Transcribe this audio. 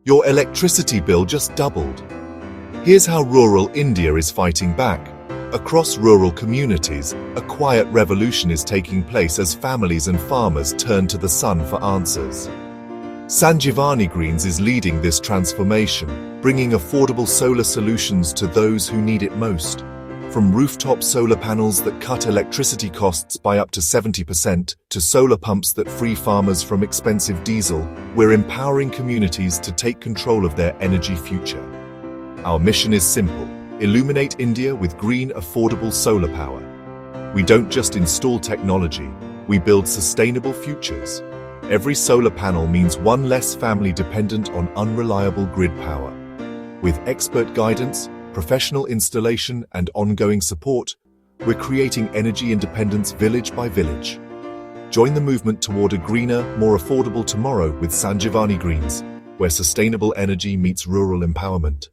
Your electricity bill just doubled. Here's how rural India is fighting back. Across rural communities, a quiet revolution is taking place as families and farmers turn to the sun for answers. SanjivaniGreens is leading this transformation, bringing affordable solar solutions to those who need it most. From rooftop solar panels that cut electricity costs by up to 70% to solar pumps that free farmers from expensive diesel, we're empowering communities to take control of their energy future. Our mission is simple: illuminate India with green, affordable solar power. We don't just install technology, we build sustainable futures. Every solar panel means one less family dependent on unreliable grid power. With expert guidance, professional installation, and ongoing support, we're creating energy independence village by village. Join the movement toward a greener, more affordable tomorrow with SanjivaniGreens, where sustainable energy meets rural empowerment.